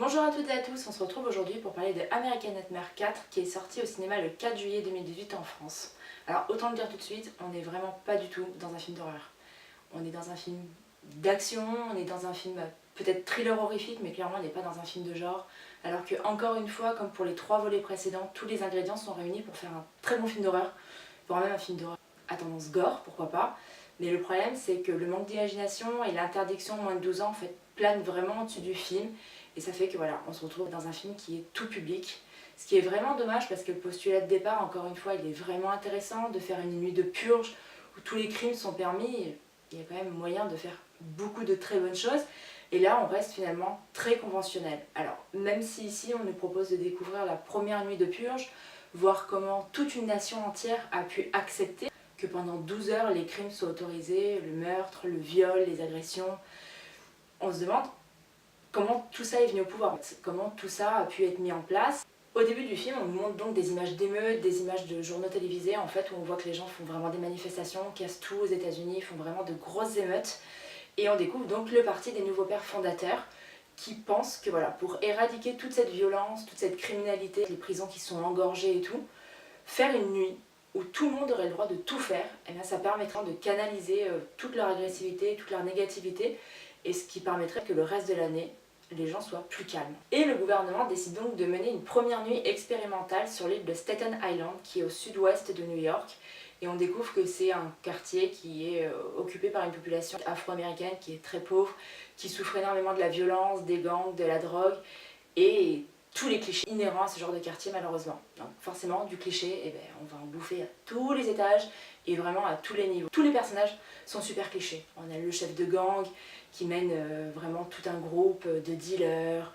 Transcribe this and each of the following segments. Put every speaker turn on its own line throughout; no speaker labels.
Bonjour à toutes et à tous, on se retrouve aujourd'hui pour parler de American Nightmare 4 qui est sorti au cinéma le 4 juillet 2018 en France. Alors autant le dire tout de suite, on n'est vraiment pas du tout dans un film d'horreur. On est dans un film d'action, on est dans un film peut-être thriller horrifique, mais clairement on n'est pas dans un film de genre. Alors que encore une fois, comme pour les 3 volets précédents, tous les ingrédients sont réunis pour faire un très bon film d'horreur, voire même un film d'horreur à tendance gore, pourquoi pas. Mais le problème c'est que le manque d'imagination et l'interdiction moins de 12 ans en fait planent vraiment au-dessus du film. Et ça fait que voilà, on se retrouve dans un film qui est tout public. Ce qui est vraiment dommage parce que le postulat de départ, encore une fois, il est vraiment intéressant de faire une nuit de purge où tous les crimes sont permis. Il y a quand même moyen de faire beaucoup de très bonnes choses. Et là, on reste finalement très conventionnel. Alors, même si ici, on nous propose de découvrir la première nuit de purge, voir comment toute une nation entière a pu accepter que pendant 12 heures, les crimes soient autorisés, le meurtre, le viol, les agressions. On se demande comment tout ça est venu au pouvoir, comment tout ça a pu être mis en place. Au début du film, on nous montre donc des images d'émeutes, des images de journaux télévisés, en fait, où on voit que les gens font vraiment des manifestations, cassent tout aux États-Unis, font vraiment de grosses émeutes. Et on découvre donc le parti des nouveaux pères fondateurs qui pensent que voilà, pour éradiquer toute cette violence, toute cette criminalité, les prisons qui sont engorgées et tout, faire une nuit où tout le monde aurait le droit de tout faire, et bien ça permettra de canaliser toute leur agressivité, toute leur négativité, et ce qui permettrait que le reste de l'année, les gens soient plus calmes. Et le gouvernement décide donc de mener une première nuit expérimentale sur l'île de Staten Island, qui est au sud-ouest de New York. Et on découvre que c'est un quartier qui est occupé par une population afro-américaine qui est très pauvre, qui souffre énormément de la violence, des gangs, de la drogue, et tous les clichés inhérents à ce genre de quartier malheureusement. Donc forcément, du cliché, eh ben, on va en bouffer à tous les étages et vraiment à tous les niveaux. Tous les personnages sont super clichés. On a le chef de gang qui mène vraiment tout un groupe de dealers,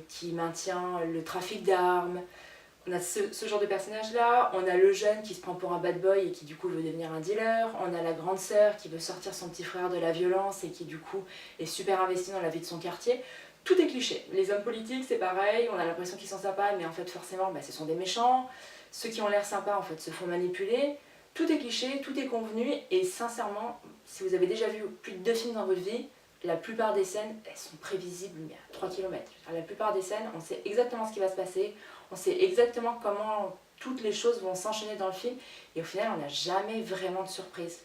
qui maintient le trafic d'armes. On a ce genre de personnage là, on a le jeune qui se prend pour un bad boy et qui du coup veut devenir un dealer, on a la grande sœur qui veut sortir son petit frère de la violence et qui du coup est super investie dans la vie de son quartier. Tout est cliché. Les hommes politiques c'est pareil, on a l'impression qu'ils sont sympas mais en fait forcément ce sont des méchants. Ceux qui ont l'air sympas en fait se font manipuler. Tout est cliché, tout est convenu et sincèrement, si vous avez déjà vu plus de 2 films dans votre vie, la plupart des scènes, elles sont prévisibles mais à 3 km. La plupart des scènes, on sait exactement ce qui va se passer, on sait exactement comment toutes les choses vont s'enchaîner dans le film et au final, on n'a jamais vraiment de surprise.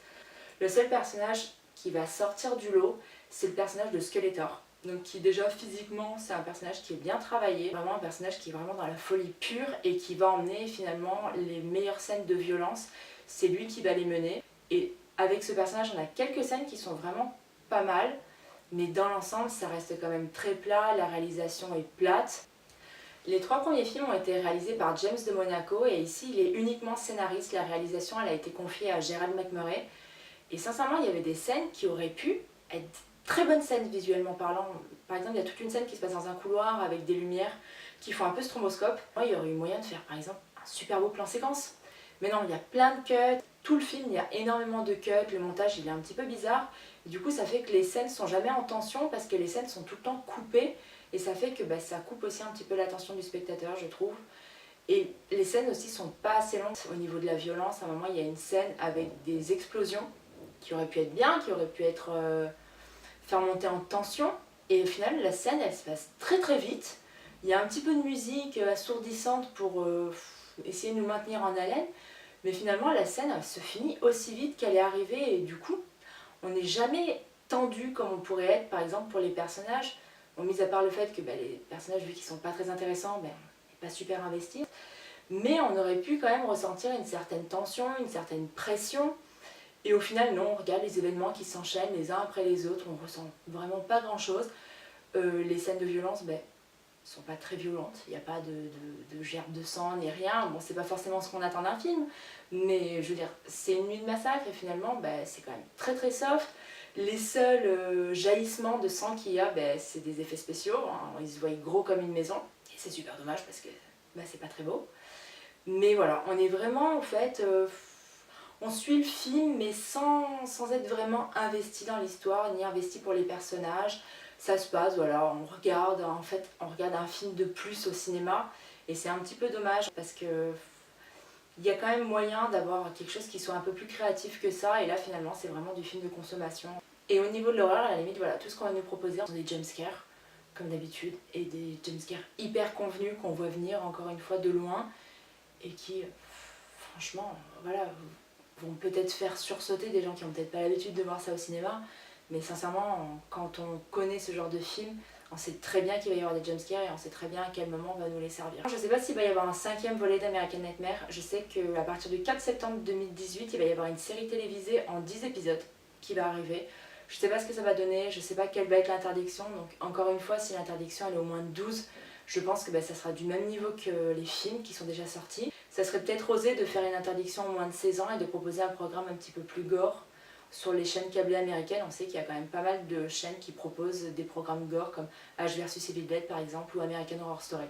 Le seul personnage qui va sortir du lot, c'est le personnage de Skeletor. Donc qui déjà physiquement, c'est un personnage qui est bien travaillé, vraiment un personnage qui est vraiment dans la folie pure et qui va emmener finalement les meilleures scènes de violence. C'est lui qui va les mener et avec ce personnage, on a quelques scènes qui sont vraiment pas mal. Mais dans l'ensemble, ça reste quand même très plat, la réalisation est plate. Les 3 premiers films ont été réalisés par James de Monaco et ici il est uniquement scénariste, la réalisation elle a été confiée à Gerald McMurray. Et sincèrement, il y avait des scènes qui auraient pu être très bonnes scènes visuellement parlant. Par exemple, il y a toute une scène qui se passe dans un couloir avec des lumières qui font un peu stroboscope. Moi, il y aurait eu moyen de faire par exemple un super beau plan séquence. Mais non, il y a plein de cuts, tout le film, il y a énormément de cuts, le montage il est un petit peu bizarre. Et du coup, ça fait que les scènes sont jamais en tension parce que les scènes sont tout le temps coupées. Et ça fait que ça coupe aussi un petit peu l'attention du spectateur, je trouve. Et les scènes aussi sont pas assez longues au niveau de la violence. À un moment, il y a une scène avec des explosions qui auraient pu être bien, qui auraient pu être faire monter en tension. Et au final, la scène, elle se passe très très vite. Il y a un petit peu de musique assourdissante pour essayer de nous maintenir en haleine. Mais finalement, la scène, elle se finit aussi vite qu'elle est arrivée. Et du coup, on n'est jamais tendu comme on pourrait être, par exemple, pour les personnages. Bon, mis à part le fait que les personnages, vu qu'ils sont pas très intéressants, on n'est pas super investis. Mais on aurait pu quand même ressentir une certaine tension, une certaine pression. Et au final, non, on regarde les événements qui s'enchaînent les uns après les autres, on ressent vraiment pas grand-chose. Les scènes de violence, sont pas très violentes, il n'y a pas de gerbe de sang ni rien. Bon, c'est pas forcément ce qu'on attend d'un film, mais je veux dire, c'est une nuit de massacre et finalement, c'est quand même très très soft. Les seuls jaillissements de sang qu'il y a, c'est des effets spéciaux, hein. Ils se voient gros comme une maison, et c'est super dommage parce que c'est pas très beau. Mais voilà, on est vraiment en fait, on suit le film mais sans être vraiment investi dans l'histoire, ni investi pour les personnages. Ça se passe, voilà, on regarde un film de plus au cinéma et c'est un petit peu dommage parce que il y a quand même moyen d'avoir quelque chose qui soit un peu plus créatif que ça et là finalement c'est vraiment du film de consommation. Et au niveau de l'horreur, à la limite, voilà, tout ce qu'on va nous proposer sont des jumpscares. comme d'habitude, et des jumpscares hyper convenus qu'on voit venir encore une fois de loin et qui, franchement, voilà, vont peut-être faire sursauter des gens qui n'ont peut-être pas l'habitude de voir ça au cinéma, mais sincèrement, quand on connaît ce genre de film, on sait très bien qu'il va y avoir des jumpscares et on sait très bien à quel moment on va nous les servir. Je sais pas s'il va y avoir un 5e volet d'American Nightmare, je sais qu'à partir du 4 septembre 2018, il va y avoir une série télévisée en 10 épisodes qui va arriver. Je sais pas ce que ça va donner, je sais pas quelle va être l'interdiction, donc encore une fois, si l'interdiction elle est au moins de 12, je pense que ça sera du même niveau que les films qui sont déjà sortis. Ça serait peut-être osé de faire une interdiction au moins de 16 ans et de proposer un programme un petit peu plus gore sur les chaînes câblées américaines. On sait qu'il y a quand même pas mal de chaînes qui proposent des programmes gore comme Ash vs Evil Dead par exemple ou American Horror Story.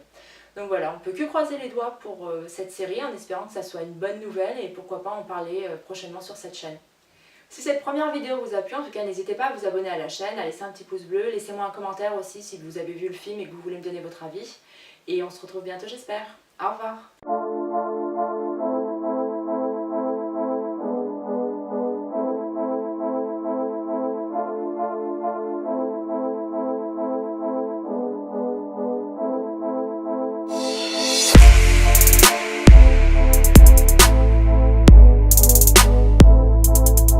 Donc voilà, on peut que croiser les doigts pour cette série en espérant que ça soit une bonne nouvelle et pourquoi pas en parler prochainement sur cette chaîne. Si cette première vidéo vous a plu, en tout cas n'hésitez pas à vous abonner à la chaîne, à laisser un petit pouce bleu, laissez-moi un commentaire aussi si vous avez vu le film et que vous voulez me donner votre avis. Et on se retrouve bientôt j'espère. Au revoir.